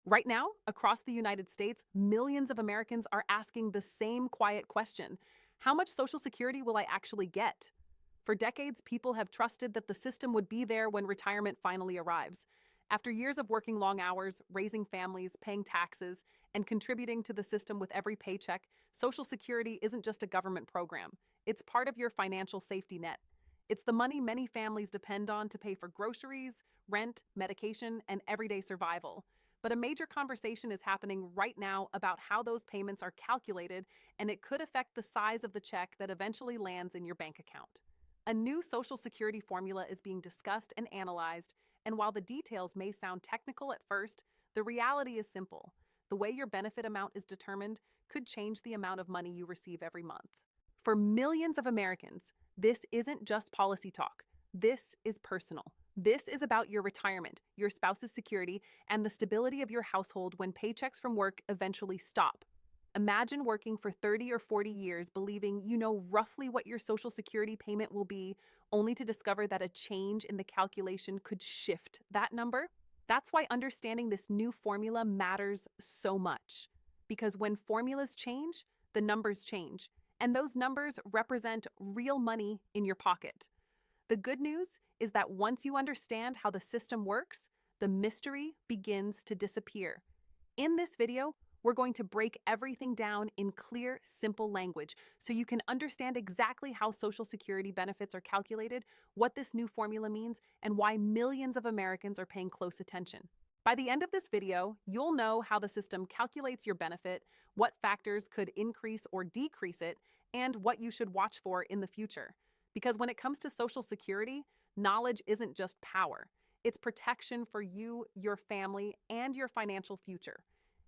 Right now, across the United States, millions of Americans are asking the same quiet question: how much Social Security will I actually get? For decades, people have trusted that the system would be there when retirement finally arrives. After years of working long hours, raising families, paying taxes, and contributing to the system with every paycheck, Social Security isn't just a government program. It's part of your financial safety net. It's the money many families depend on to pay for groceries, rent, medication, and everyday survival. But a major conversation is happening right now about how those payments are calculated, and it could affect the size of the check that eventually lands in your bank account. A new Social Security formula is being discussed and analyzed, and while the details may sound technical at first, the reality is simple. The way your benefit amount is determined could change the amount of money you receive every month. For millions of Americans, this isn't just policy talk. This is personal. This is about your retirement, your spouse's security, and the stability of your household when paychecks from work eventually stop. Imagine working for 30 or 40 years believing you know roughly what your Social Security payment will be, only to discover that a change in the calculation could shift that number. That's why understanding this new formula matters so much. Because when formulas change, the numbers change, and those numbers represent real money in your pocket. The good news is that once you understand how the system works, the mystery begins to disappear. In this video, we're going to break everything down in clear, simple language so you can understand exactly how Social Security benefits are calculated, what this new formula means, and why millions of Americans are paying close attention. By the end of this video, you'll know how the system calculates your benefit, what factors could increase or decrease it, and what you should watch for in the future. Because when it comes to Social Security, knowledge isn't just power. It's protection for you, your family, and your financial future.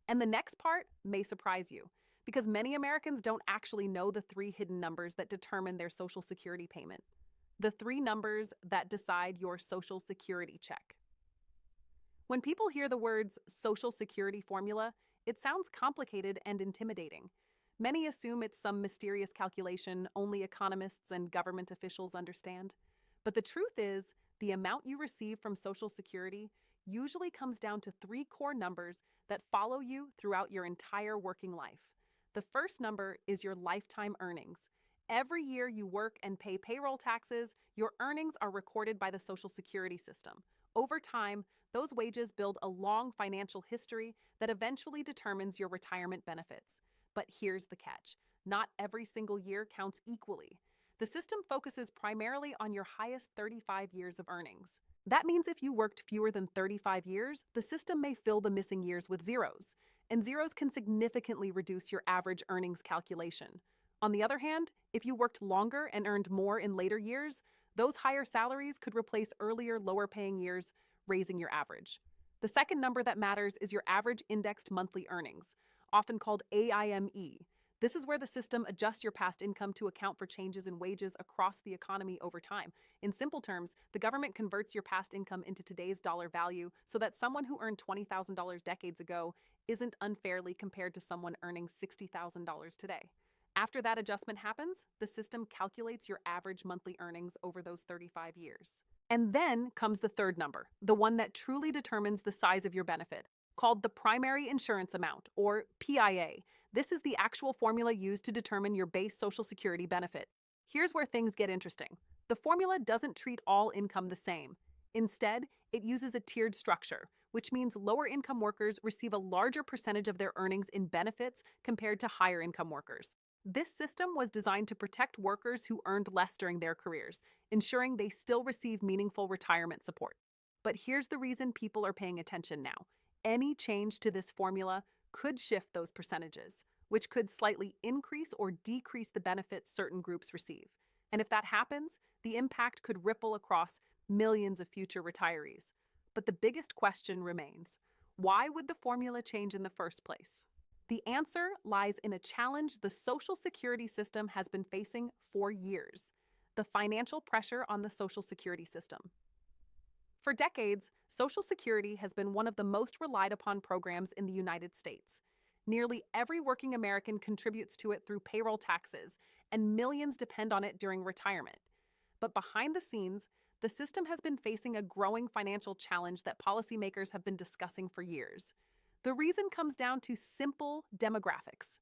And the next part may surprise you, because many Americans don't actually know the three hidden numbers that determine their Social Security payment. The three numbers that decide your Social Security check. When people hear the words Social Security formula, it sounds complicated and intimidating. Many assume it's some mysterious calculation only economists and government officials understand. But the truth is, the amount you receive from Social Security usually comes down to three core numbers that follow you throughout your entire working life. The first number is your lifetime earnings. Every year you work and pay payroll taxes, your earnings are recorded by the Social Security system. Over time, those wages build a long financial history that eventually determines your retirement benefits. But here's the catch: not every single year counts equally. The system focuses primarily on your highest 35 years of earnings. That means if you worked fewer than 35 years, the system may fill the missing years with zeros, and zeros can significantly reduce your average earnings calculation. On the other hand, if you worked longer and earned more in later years, those higher salaries could replace earlier, lower-paying years, raising your average. The second number that matters is your average indexed monthly earnings, often called AIME. This is where the system adjusts your past income to account for changes in wages across the economy over time. In simple terms, the government converts your past income into today's dollar value so that someone who earned $20,000 decades ago isn't unfairly compared to someone earning $60,000 today. After that adjustment happens, the system calculates your average monthly earnings over those 35 years. And then comes the third number, the one that truly determines the size of your benefit, called the primary insurance amount, or PIA. This is the actual formula used to determine your base Social Security benefit. Here's where things get interesting. The formula doesn't treat all income the same. Instead, it uses a tiered structure, which means lower income workers receive a larger percentage of their earnings in benefits compared to higher income workers. This system was designed to protect workers who earned less during their careers, ensuring they still receive meaningful retirement support. But here's the reason people are paying attention now. Any change to this formula could shift those percentages, which could slightly increase or decrease the benefits certain groups receive. And if that happens, the impact could ripple across millions of future retirees. But the biggest question remains: why would the formula change in the first place? The answer lies in a challenge the Social Security system has been facing for years: the financial pressure on the Social Security system. For decades, Social Security has been one of the most relied upon programs in the United States. Nearly every working American contributes to it through payroll taxes, and millions depend on it during retirement. But behind the scenes, the system has been facing a growing financial challenge that policymakers have been discussing for years. The reason comes down to simple demographics.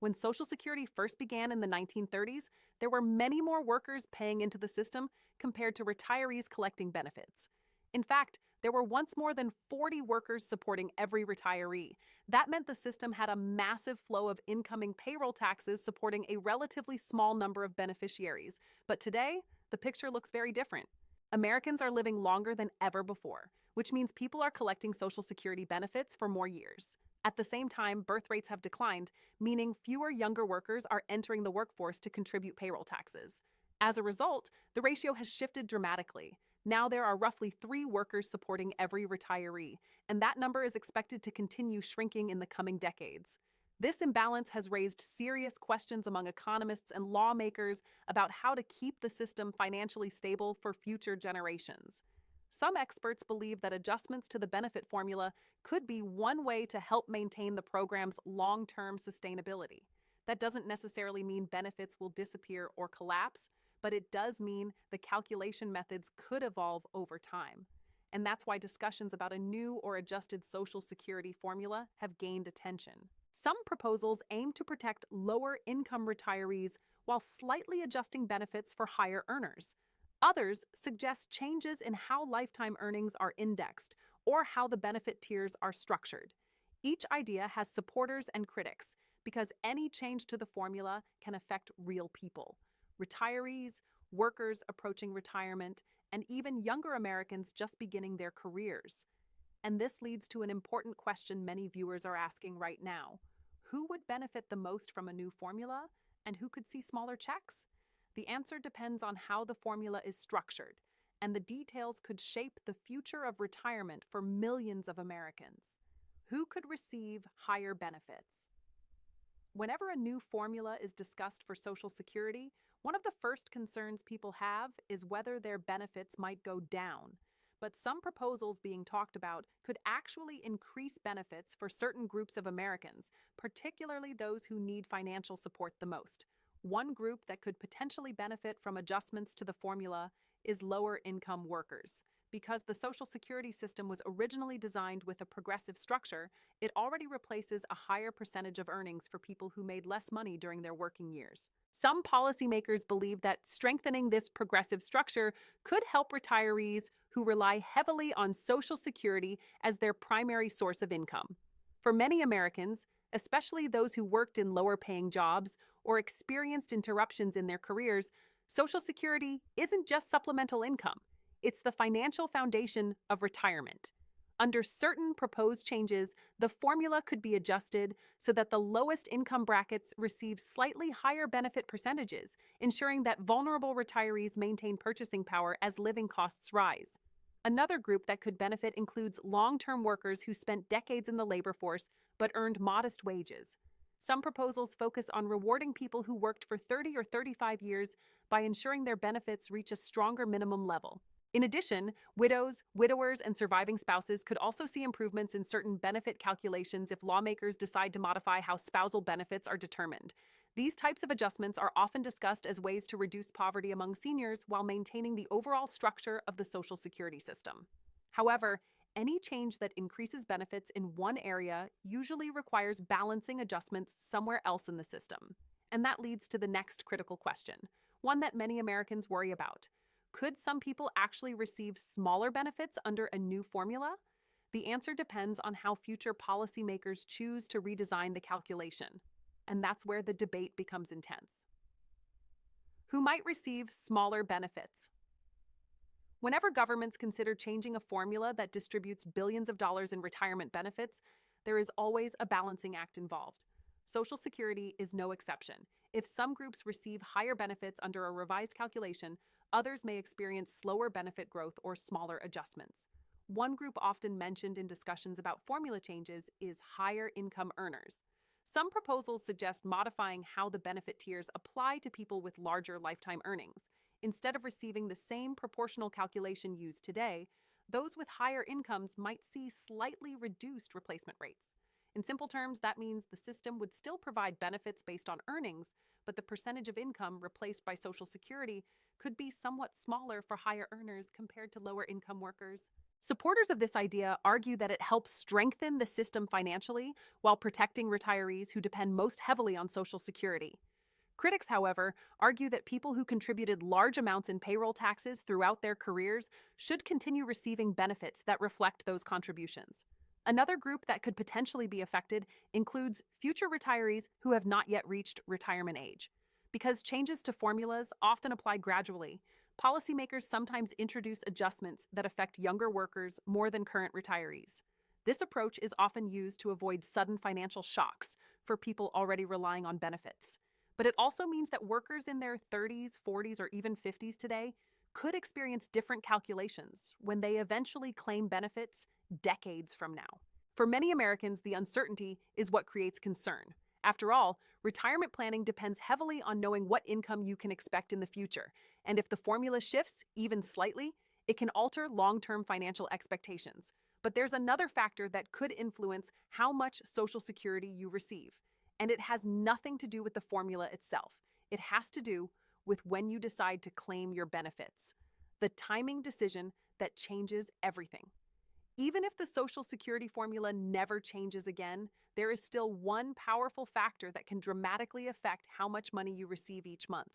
When Social Security first began in the 1930s, there were many more workers paying into the system compared to retirees collecting benefits. In fact, there were once more than 40 workers supporting every retiree. That meant the system had a massive flow of incoming payroll taxes supporting a relatively small number of beneficiaries. But today, the picture looks very different. Americans are living longer than ever before, which means people are collecting Social Security benefits for more years. At the same time, birth rates have declined, meaning fewer younger workers are entering the workforce to contribute payroll taxes. As a result, the ratio has shifted dramatically. Now there are roughly 3 workers supporting every retiree, and that number is expected to continue shrinking in the coming decades. This imbalance has raised serious questions among economists and lawmakers about how to keep the system financially stable for future generations. Some experts believe that adjustments to the benefit formula could be one way to help maintain the program's long-term sustainability. That doesn't necessarily mean benefits will disappear or collapse, but it does mean the calculation methods could evolve over time. And that's why discussions about a new or adjusted Social Security formula have gained attention. Some proposals aim to protect lower-income retirees while slightly adjusting benefits for higher earners. Others suggest changes in how lifetime earnings are indexed or how the benefit tiers are structured. Each idea has supporters and critics because any change to the formula can affect real people: retirees, workers approaching retirement, and even younger Americans just beginning their careers. And this leads to an important question many viewers are asking right now. Who would benefit the most from a new formula, and who could see smaller checks? The answer depends on how the formula is structured, and the details could shape the future of retirement for millions of Americans. Who could receive higher benefits? Whenever a new formula is discussed for Social Security, one of the first concerns people have is whether their benefits might go down. But some proposals being talked about could actually increase benefits for certain groups of Americans, particularly those who need financial support the most. One group that could potentially benefit from adjustments to the formula is lower-income workers. Because the Social Security system was originally designed with a progressive structure, it already replaces a higher percentage of earnings for people who made less money during their working years. Some policymakers believe that strengthening this progressive structure could help retirees who rely heavily on Social Security as their primary source of income. For many Americans, especially those who worked in lower-paying jobs or experienced interruptions in their careers, Social Security isn't just supplemental income. It's the financial foundation of retirement. Under certain proposed changes, the formula could be adjusted so that the lowest income brackets receive slightly higher benefit percentages, ensuring that vulnerable retirees maintain purchasing power as living costs rise. Another group that could benefit includes long-term workers who spent decades in the labor force but earned modest wages. Some proposals focus on rewarding people who worked for 30 or 35 years by ensuring their benefits reach a stronger minimum level. In addition, widows, widowers, and surviving spouses could also see improvements in certain benefit calculations if lawmakers decide to modify how spousal benefits are determined. These types of adjustments are often discussed as ways to reduce poverty among seniors while maintaining the overall structure of the Social Security system. However, any change that increases benefits in one area usually requires balancing adjustments somewhere else in the system. And that leads to the next critical question, one that many Americans worry about. Could some people actually receive smaller benefits under a new formula? The answer depends on how future policymakers choose to redesign the calculation. And that's where the debate becomes intense. Who might receive smaller benefits? Whenever governments consider changing a formula that distributes billions of dollars in retirement benefits, there is always a balancing act involved. Social Security is no exception. If some groups receive higher benefits under a revised calculation, others may experience slower benefit growth or smaller adjustments. One group often mentioned in discussions about formula changes is higher income earners. Some proposals suggest modifying how the benefit tiers apply to people with larger lifetime earnings. Instead of receiving the same proportional calculation used today, those with higher incomes might see slightly reduced replacement rates. In simple terms, that means the system would still provide benefits based on earnings, but the percentage of income replaced by Social Security could be somewhat smaller for higher earners compared to lower income workers. Supporters of this idea argue that it helps strengthen the system financially while protecting retirees who depend most heavily on Social Security. Critics, however, argue that people who contributed large amounts in payroll taxes throughout their careers should continue receiving benefits that reflect those contributions. Another group that could potentially be affected includes future retirees who have not yet reached retirement age. Because changes to formulas often apply gradually, policymakers sometimes introduce adjustments that affect younger workers more than current retirees. This approach is often used to avoid sudden financial shocks for people already relying on benefits. But it also means that workers in their 30s, 40s, or even 50s today could experience different calculations when they eventually claim benefits decades from now. For many Americans, the uncertainty is what creates concern. After all, retirement planning depends heavily on knowing what income you can expect in the future, and if the formula shifts, even slightly, it can alter long-term financial expectations. But there's another factor that could influence how much Social Security you receive, and it has nothing to do with the formula itself. It has to do with when you decide to claim your benefits. The timing decision that changes everything. Even if the Social Security formula never changes again, there is still one powerful factor that can dramatically affect how much money you receive each month: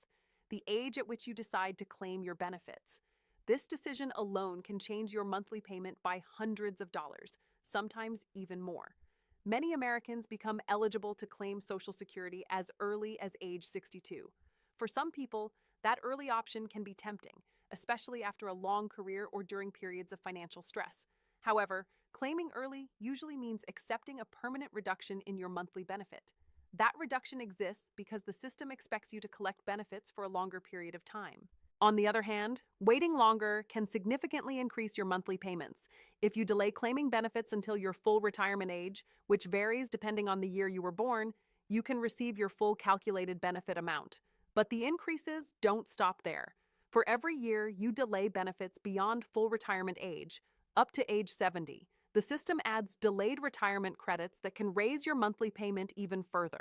the age at which you decide to claim your benefits. This decision alone can change your monthly payment by hundreds of dollars, sometimes even more. Many Americans become eligible to claim Social Security as early as age 62. For some people, that early option can be tempting, especially after a long career or during periods of financial stress. However, claiming early usually means accepting a permanent reduction in your monthly benefit. That reduction exists because the system expects you to collect benefits for a longer period of time. On the other hand, waiting longer can significantly increase your monthly payments. If you delay claiming benefits until your full retirement age, which varies depending on the year you were born, you can receive your full calculated benefit amount. But the increases don't stop there. For every year you delay benefits beyond full retirement age, up to age 70, the system adds delayed retirement credits that can raise your monthly payment even further.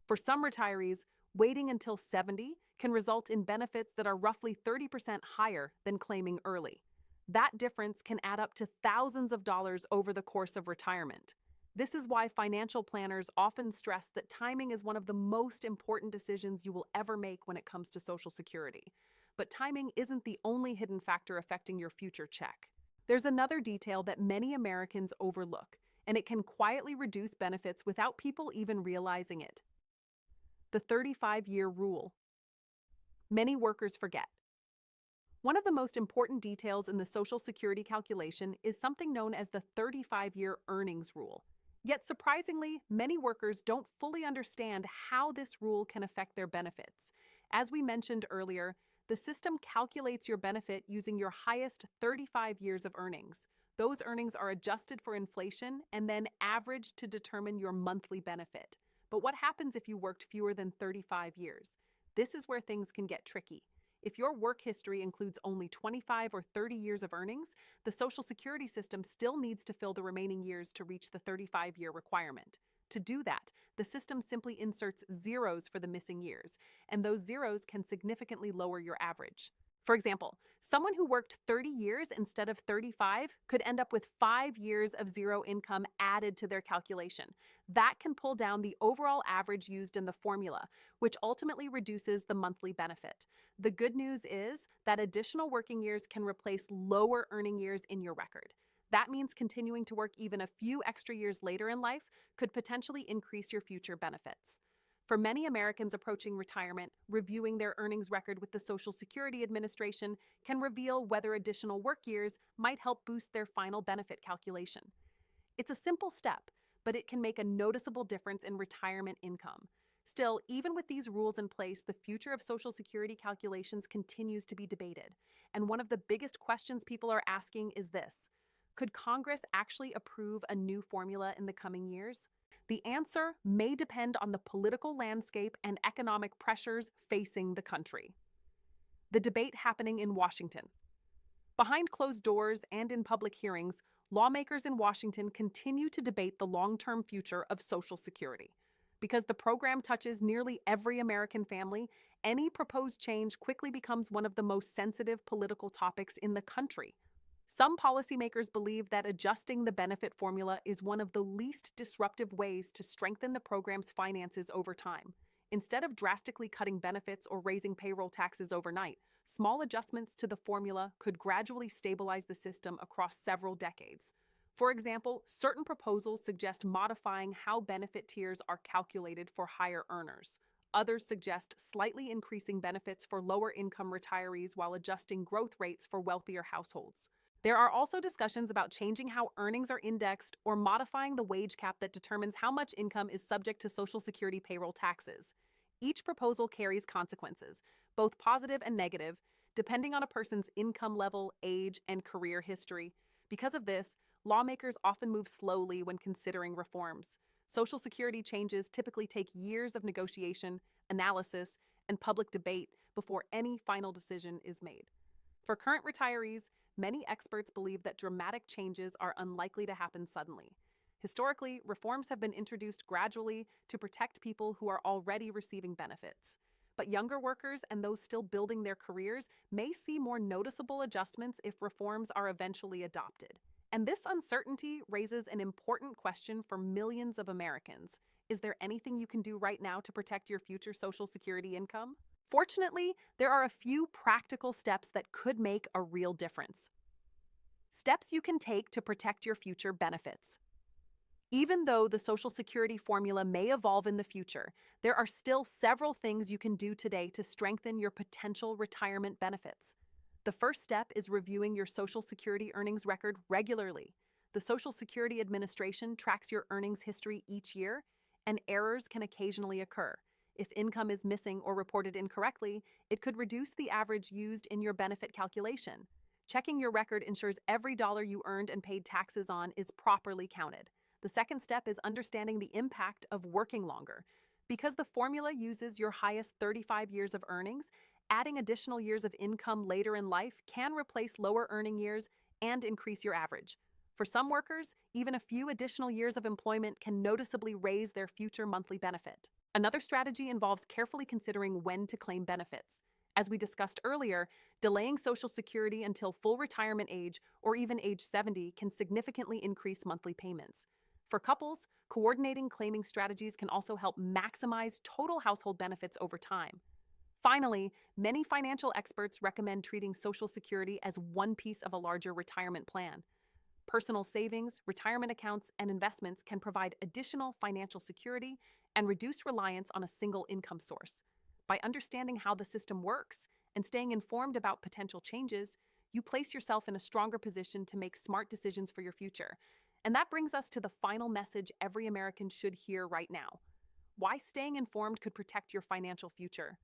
For some retirees, waiting until 70 can result in benefits that are roughly 30% higher than claiming early. That difference can add up to thousands of dollars over the course of retirement. This is why financial planners often stress that timing is one of the most important decisions you will ever make when it comes to Social Security. But timing isn't the only hidden factor affecting your future check. There's another detail that many Americans overlook, and it can quietly reduce benefits without people even realizing it: the 35-year rule. Many workers forget. One of the most important details in the Social Security calculation is something known as the 35-year earnings rule. Yet surprisingly, many workers don't fully understand how this rule can affect their benefits. As we mentioned earlier, the system calculates your benefit using your highest 35 years of earnings. Those earnings are adjusted for inflation and then averaged to determine your monthly benefit. But what happens if you worked fewer than 35 years? This is where things can get tricky. If your work history includes only 25 or 30 years of earnings, the Social Security system still needs to fill the remaining years to reach the 35-year requirement. To do that, the system simply inserts zeros for the missing years, and those zeros can significantly lower your average. For example, someone who worked 30 years instead of 35 could end up with 5 years of zero income added to their calculation. That can pull down the overall average used in the formula, which ultimately reduces the monthly benefit. The good news is that additional working years can replace lower earning years in your record. That means continuing to work even a few extra years later in life could potentially increase your future benefits. For many Americans approaching retirement, reviewing their earnings record with the Social Security Administration can reveal whether additional work years might help boost their final benefit calculation. It's a simple step, but it can make a noticeable difference in retirement income. Still, even with these rules in place, the future of Social Security calculations continues to be debated. And one of the biggest questions people are asking is this: could Congress actually approve a new formula in the coming years? The answer may depend on the political landscape and economic pressures facing the country. The debate happening in Washington. Behind closed doors and in public hearings, lawmakers in Washington continue to debate the long-term future of Social Security. Because the program touches nearly every American family, any proposed change quickly becomes one of the most sensitive political topics in the country. Some policymakers believe that adjusting the benefit formula is one of the least disruptive ways to strengthen the program's finances over time. Instead of drastically cutting benefits or raising payroll taxes overnight, small adjustments to the formula could gradually stabilize the system across several decades. For example, certain proposals suggest modifying how benefit tiers are calculated for higher earners. Others suggest slightly increasing benefits for lower income retirees while adjusting growth rates for wealthier households. There are also discussions about changing how earnings are indexed or modifying the wage cap that determines how much income is subject to Social Security payroll taxes. Each proposal carries consequences, both positive and negative, depending on a person's income level, age, and career history. Because of this, lawmakers often move slowly when considering reforms. Social Security changes typically take years of negotiation, analysis, and public debate before any final decision is made. For current retirees, many experts believe that dramatic changes are unlikely to happen suddenly. Historically, reforms have been introduced gradually to protect people who are already receiving benefits. But younger workers and those still building their careers may see more noticeable adjustments if reforms are eventually adopted. And this uncertainty raises an important question for millions of Americans. Is there anything you can do right now to protect your future Social Security income? Fortunately, there are a few practical steps that could make a real difference. Steps you can take to protect your future benefits. Even though the Social Security formula may evolve in the future, there are still several things you can do today to strengthen your potential retirement benefits. The first step is reviewing your Social Security earnings record regularly. The Social Security Administration tracks your earnings history each year, and errors can occasionally occur. If income is missing or reported incorrectly, it could reduce the average used in your benefit calculation. Checking your record ensures every dollar you earned and paid taxes on is properly counted. The second step is understanding the impact of working longer. Because the formula uses your highest 35 years of earnings, adding additional years of income later in life can replace lower earning years and increase your average. For some workers, even a few additional years of employment can noticeably raise their future monthly benefit. Another strategy involves carefully considering when to claim benefits. As we discussed earlier, delaying Social Security until full retirement age or even age 70 can significantly increase monthly payments. For couples, coordinating claiming strategies can also help maximize total household benefits over time. Finally, many financial experts recommend treating Social Security as one piece of a larger retirement plan. Personal savings, retirement accounts, and investments can provide additional financial security and reduce reliance on a single income source. By understanding how the system works and staying informed about potential changes, you place yourself in a stronger position to make smart decisions for your future. And that brings us to the final message every American should hear right now: why staying informed could protect your financial future.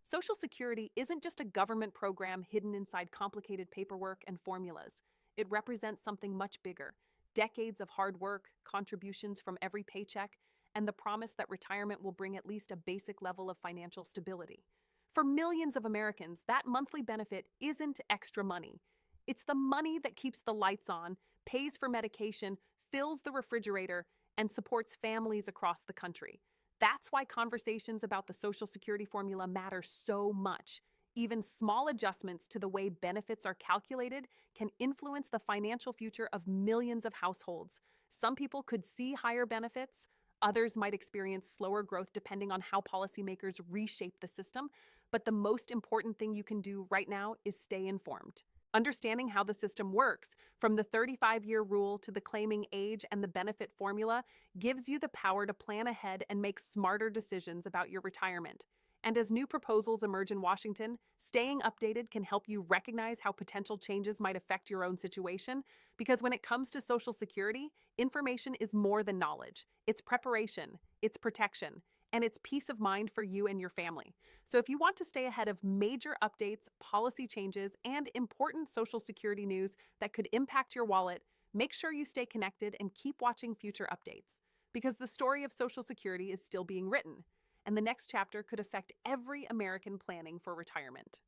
Social Security isn't just a government program hidden inside complicated paperwork and formulas. It represents something much bigger: decades of hard work, contributions from every paycheck, and the promise that retirement will bring at least a basic level of financial stability. For millions of Americans, that monthly benefit isn't extra money. It's the money that keeps the lights on, pays for medication, fills the refrigerator, and supports families across the country. That's why conversations about the Social Security formula matter so much. Even small adjustments to the way benefits are calculated can influence the financial future of millions of households. Some people could see higher benefits, others might experience slower growth depending on how policymakers reshape the system, but the most important thing you can do right now is stay informed. Understanding how the system works, from the 35-year rule to the claiming age and the benefit formula, gives you the power to plan ahead and make smarter decisions about your retirement. And as new proposals emerge in Washington, staying updated can help you recognize how potential changes might affect your own situation. Because when it comes to Social Security, information is more than knowledge. It's preparation, it's protection, and it's peace of mind for you and your family. So if you want to stay ahead of major updates, policy changes, and important Social Security news that could impact your wallet, make sure you stay connected and keep watching future updates. Because the story of Social Security is still being written, and the next chapter could affect every American planning for retirement.